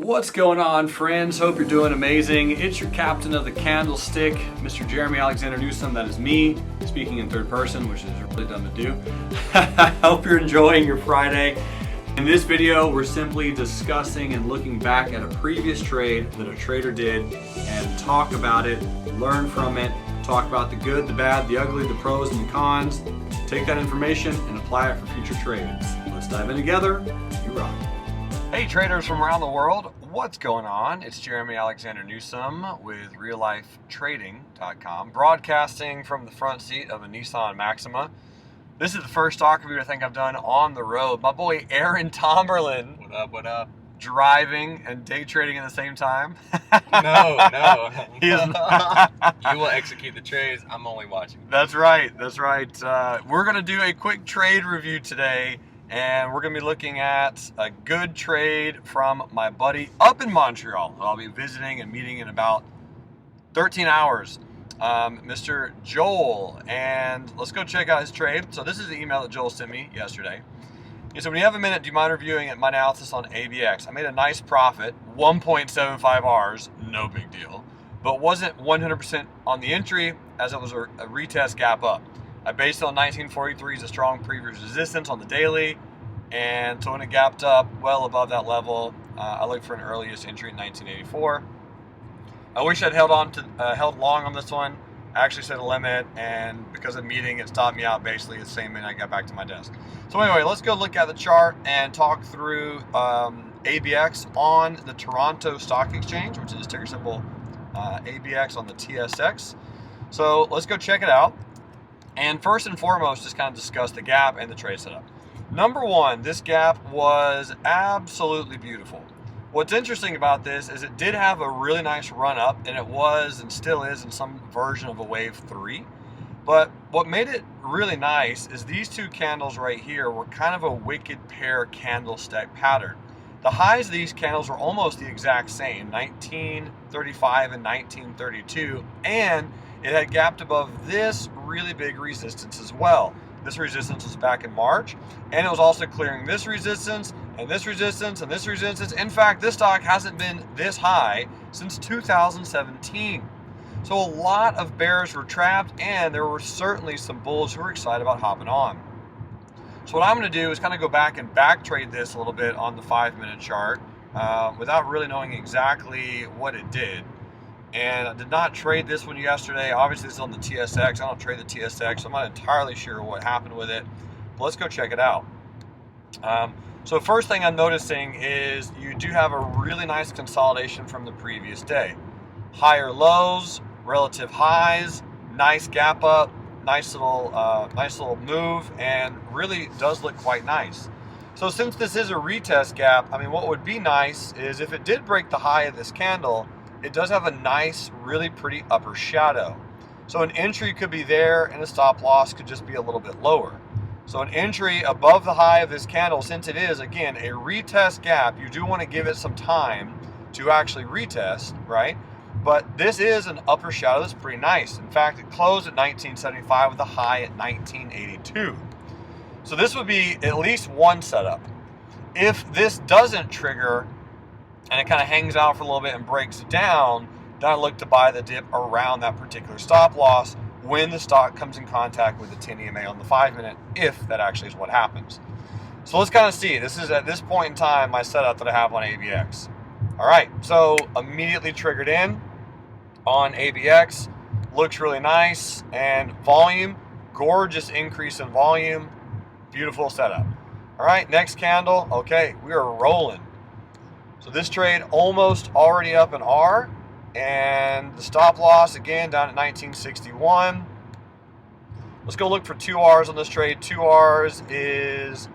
What's going on, friends? Hope you're doing amazing. It's your captain of the candlestick, Mr. Jeremy Alexander Newsom. That is me, speaking in third person, which is really dumb to do. Hope you're enjoying your Friday. In this video, we're simply discussing and looking back at a previous trade that a trader did and talk about it, learn from it, talk about the good, the bad, the ugly, the pros, and the cons. Take that information and apply it for future trades. Let's dive in together. You rock. Hey traders from around the world, what's going on? It's Jeremy Alexander Newsom with reallifetrading.com, broadcasting from the front seat of a Nissan Maxima. This is the first stock review I think I've done on the road. My boy Aaron Tomberlin. What up, what up? Driving and day trading at the same time. No. He is not. You will execute the trades. I'm only watching. That's right. We're going to do a quick trade review today. And we're going to be looking at a good trade from my buddy up in Montreal, who I'll be visiting and meeting in about 13 hours, Mr. Joel. And let's go check out his trade. So this is the email that Joel sent me yesterday. He said, when you have a minute, do you mind reviewing my analysis on ABX? I made a nice profit, 1.75 Rs, no big deal, but wasn't 100% on the entry as it was a retest gap up. I based it on 1943 as a strong previous resistance on the daily, and so when it gapped up well above that level, I looked for an earliest entry in 1984. I wish I'd held long on this one. I actually set a limit, and because of meeting, it stopped me out basically the same minute I got back to my desk. So anyway, let's go look at the chart and talk through ABX on the Toronto Stock Exchange, which is ticker symbol ABX on the TSX. So let's go check it out. And first and foremost, just kind of discuss the gap and the trade setup. Number one, this gap was absolutely beautiful. What's interesting about this is it did have a really nice run up, and it was and still is in some version of a wave 3. But what made it really nice is these two candles right here were kind of a wicked pair candlestick pattern. The highs of these candles were almost the exact same, 1935 and 1932, and it had gapped above this really big resistance as well. This resistance was back in March, and it was also clearing this resistance and this resistance and this resistance. In fact, this stock hasn't been this high since 2017. So a lot of bears were trapped, and there were certainly some bulls who were excited about hopping on. So what I'm going to do is kind of go back and back trade this a little bit on the 5-minute chart without really knowing exactly what it did. And I did not trade this one yesterday. Obviously, this is on the TSX. I don't trade the TSX, so I'm not entirely sure what happened with it. But let's go check it out. So first thing I'm noticing is you do have a really nice consolidation from the previous day. Higher lows, relative highs, nice gap up, nice little move, and really does look quite nice. So since this is a retest gap, I mean, what would be nice is if it did break the high of this candle, it does have a nice, really pretty upper shadow. So an entry could be there, and a stop loss could just be a little bit lower. So an entry above the high of this candle, since it is, again, a retest gap, you do want to give it some time to actually retest, right? But this is an upper shadow that's pretty nice. In fact, it closed at 1975 with a high at 1982. So this would be at least one setup. If this doesn't trigger, and it kind of hangs out for a little bit and breaks down, then I look to buy the dip around that particular stop loss when the stock comes in contact with the 10 EMA on the 5-minute, if that actually is what happens. So let's kind of see. This is at this point in time my setup that I have on ABX. All right, so immediately triggered in on ABX. Looks really nice, and volume, gorgeous increase in volume, beautiful setup. All right, next candle. Okay, we are rolling. So this trade almost already up in R, and the stop loss again down at 1961. Let's go look for 2 Rs on this trade. 2 Rs is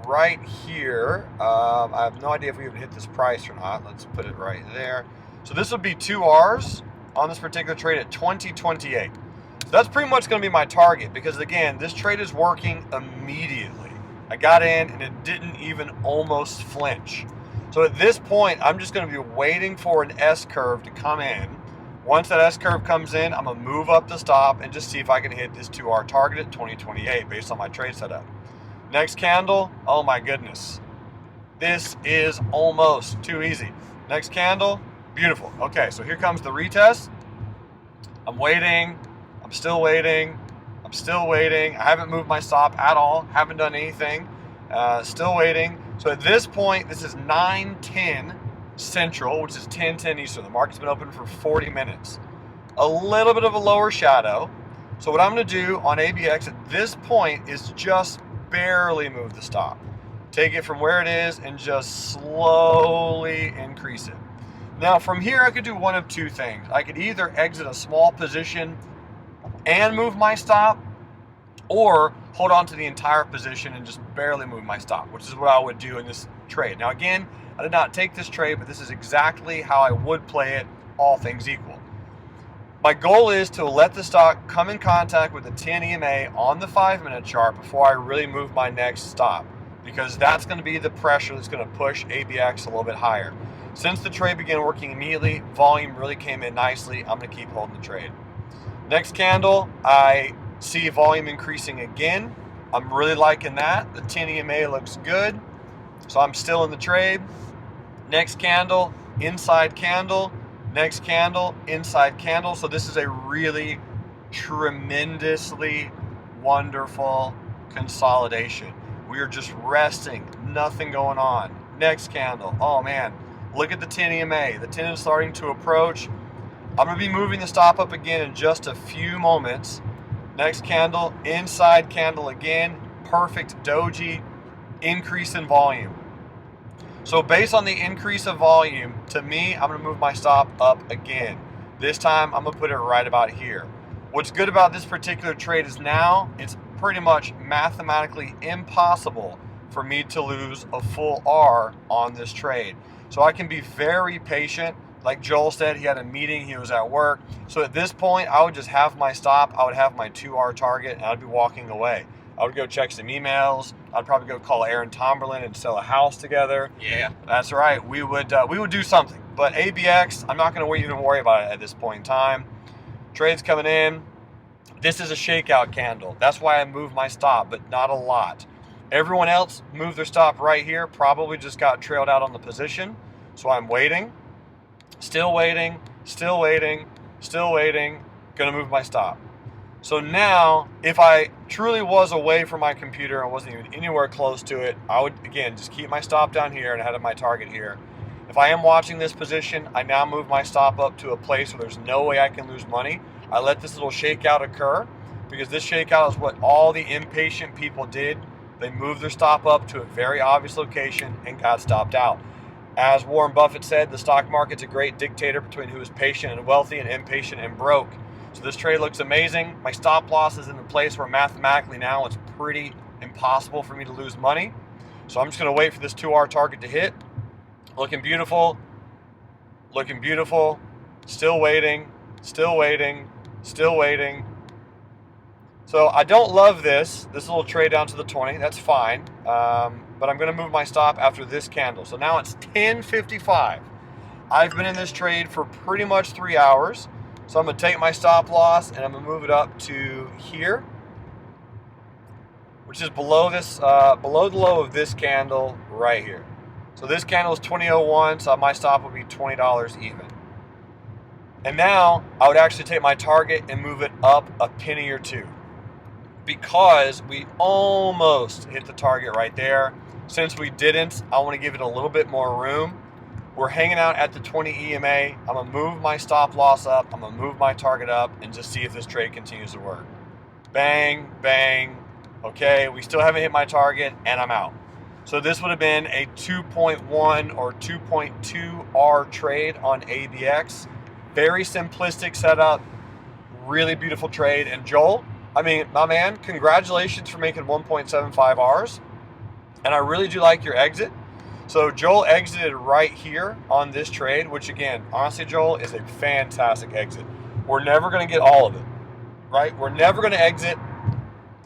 right here. I have no idea if we even hit this price or not. Let's put it right there. So this would be 2 Rs on this particular trade at 2028. So that's pretty much going to be my target, because again, this trade is working immediately. I got in and it didn't even almost flinch. So at this point, I'm just going to be waiting for an S-curve to come in. Once that S-curve comes in, I'm going to move up the stop and just see if I can hit this 2R target at 2028 based on my trade setup. Next candle, oh my goodness. This is almost too easy. Next candle, beautiful. Okay, so here comes the retest. I'm waiting, I'm still waiting, I'm still waiting. I haven't moved my stop at all, haven't done anything, still waiting. So at this point, this is 9:10 Central, which is 10:10 Eastern. The market's been open for 40 minutes. A little bit of a lower shadow. So what I'm gonna do on ABX at this point is just barely move the stop. Take it from where it is and just slowly increase it. Now from here, I could do one of two things. I could either exit a small position and move my stop, or hold on to the entire position and just barely move my stop, which is what I would do in this trade. Now again, I did not take this trade, but this is exactly how I would play it, all things equal. My goal is to let the stock come in contact with the 10 EMA on the 5-minute chart before I really move my next stop, because that's going to be the pressure that's going to push ABX a little bit higher. Since the trade began working immediately, volume really came in nicely. I'm going to keep holding the trade. Next candle, I see volume increasing again. I'm really liking that. The 10 EMA looks good, so I'm still in the trade. Next candle, inside candle. Next candle, inside candle. So this is a really tremendously wonderful consolidation. We are just resting, nothing going on. Next candle, oh man, look at the 10 EMA. The 10 is starting to approach. I'm gonna be moving the stop up again in just a few moments. Next candle, inside candle again, perfect doji, increase in volume. So based on the increase of volume, to me, I'm gonna move my stop up again. This time, I'm gonna put it right about here. What's good about this particular trade is now it's pretty much mathematically impossible for me to lose a full R on this trade. So I can be very patient. Like Joel said, he had a meeting, he was at work. So at this point, I would just have my stop, I would have my 2R target, and I'd be walking away. I would go check some emails. I'd probably go call Aaron Tomberlin and sell a house together. Yeah. That's right. We would do something. But ABX, I'm not going to even worry about it at this point in time. Trade's coming in. This is a shakeout candle. That's why I moved my stop, but not a lot. Everyone else moved their stop right here. Probably just got trailed out on the position. So I'm waiting. Still waiting. Still waiting. Still waiting. Going to move my stop. So now, if I truly was away from my computer and wasn't even anywhere close to it, I would, again, just keep my stop down here and ahead of my target here. If I am watching this position, I now move my stop up to a place where there's no way I can lose money. I let this little shakeout occur, because this shakeout is what all the impatient people did. They moved their stop up to a very obvious location and got stopped out. As Warren Buffett said, the stock market's a great dictator between who is patient and wealthy and impatient and broke. So this trade looks amazing. My stop loss is in a place where mathematically now it's pretty impossible for me to lose money. So I'm just going to wait for this 2R target to hit. Looking beautiful. Looking beautiful. Still waiting. Still waiting. Still waiting. So I don't love this little trade down to the 20. That's fine. But I'm going to move my stop after this candle. So now it's 10:55. I've been in this trade for pretty much 3 hours. So I'm going to take my stop loss and I'm going to move it up to here, which is below this, below the low of this candle right here. So this candle is 20.01, so my stop would be $20 even. And now I would actually take my target and move it up a penny or two, because we almost hit the target right there. Since we didn't, I want to give it a little bit more room. We're hanging out at the 20 EMA. I'm going to move my stop loss up. I'm going to move my target up and just see if this trade continues to work. Bang, bang. Okay, we still haven't hit my target and I'm out. So this would have been a 2.1 or 2.2 R trade on ABX. Very simplistic setup. Really beautiful trade. And Joel, I mean, my man, congratulations for making 1.75 Rs. And I really do like your exit. So Joel exited right here on this trade, which again, honestly, Joel, is a fantastic exit. We're never going to get all of it, right? We're never going to exit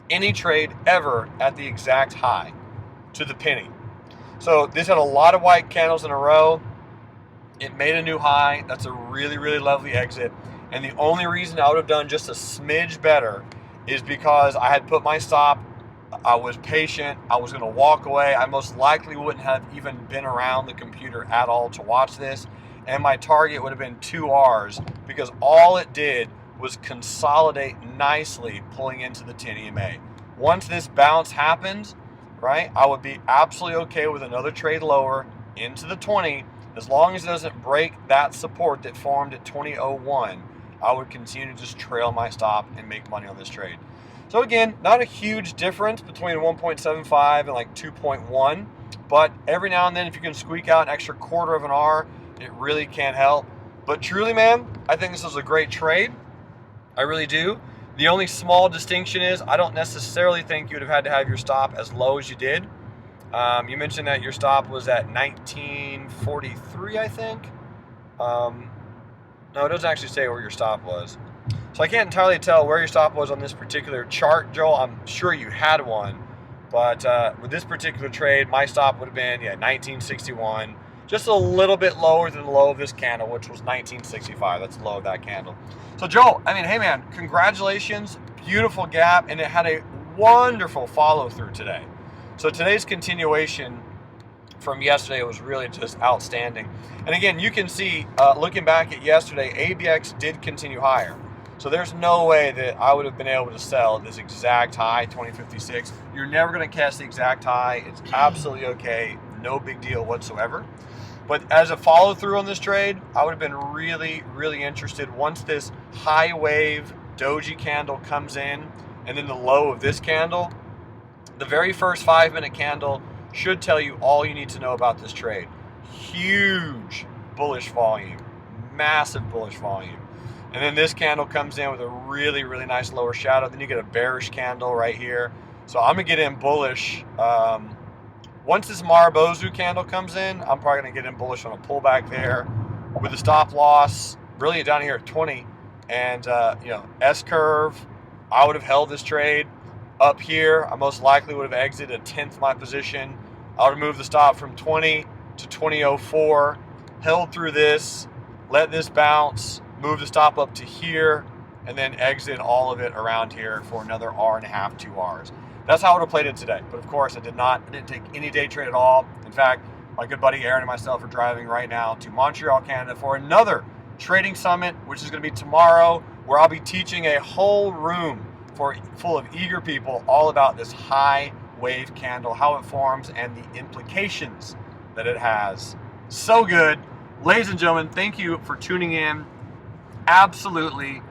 any trade ever at the exact high to the penny. So this had a lot of white candles in a row. It made a new high. That's a really, really lovely exit. And the only reason I would have done just a smidge better is because I had put my stop I was patient. I was going to walk away. I most likely wouldn't have even been around the computer at all to watch this. And my target would have been 2 Rs because all it did was consolidate nicely pulling into the 10 EMA. Once this bounce happens, right, I would be absolutely okay with another trade lower into the 20. As long as it doesn't break that support that formed at 20.01, I would continue to just trail my stop and make money on this trade. So again, not a huge difference between 1.75 and like 2.1, but every now and then if you can squeak out an extra 1/4 of an R, it really can help. But truly, man, I think this is a great trade. I really do. The only small distinction is I don't necessarily think you would have had to have your stop as low as you did. You mentioned that your stop was at 1943, I think. No, it doesn't actually say where your stop was. So I can't entirely tell where your stop was on this particular chart, Joel. I'm sure you had one. But with this particular trade, my stop would have been 1961. Just a little bit lower than the low of this candle, which was 1965. That's the low of that candle. So Joel, I mean, hey man, congratulations. Beautiful gap, and it had a wonderful follow through today. So today's continuation from yesterday was really just outstanding. And again, you can see, looking back at yesterday, ABX did continue higher. So there's no way that I would have been able to sell this exact high, 2056. You're never going to catch the exact high. It's absolutely okay. No big deal whatsoever. But as a follow through on this trade, I would have been really, really interested once this high wave doji candle comes in and then the low of this candle. The very first 5-minute candle should tell you all you need to know about this trade. Huge bullish volume, massive bullish volume. And then this candle comes in with a really, really nice lower shadow. Then you get a bearish candle right here. So I'm gonna get in bullish. Once this Marubozu candle comes in, I'm probably gonna get in bullish on a pullback there with a stop loss really down here at 20. And S curve, I would have held this trade. Up here, I most likely would have exited a 10th my position. I would have moved the stop from 20 to 20.04, held through this, let this bounce, move the stop up to here, and then exit all of it around here for another R1/2, 2 Rs. That's how I would have played it today. But of course, I didn't take any day trade at all. In fact, my good buddy Aaron and myself are driving right now to Montreal, Canada for another trading summit, which is going to be tomorrow, where I'll be teaching a whole room full of eager people all about this high wave candle, how it forms, and the implications that it has. So good. Ladies and gentlemen, thank you for tuning in. Absolutely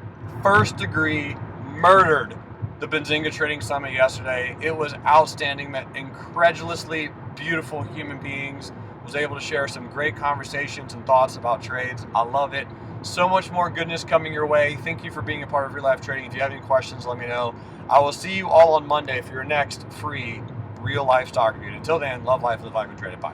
first degree murdered the Benzinga Trading Summit yesterday. It was outstanding. Met incredulously beautiful human beings. Was able to share some great conversations and thoughts about trades. I love it. So much more goodness coming your way. Thank you for being a part of Real Life Trading. If you have any questions, let me know. I will see you all on Monday for your next free real life stock review. Until then, love life, live life, and trade it. Bye.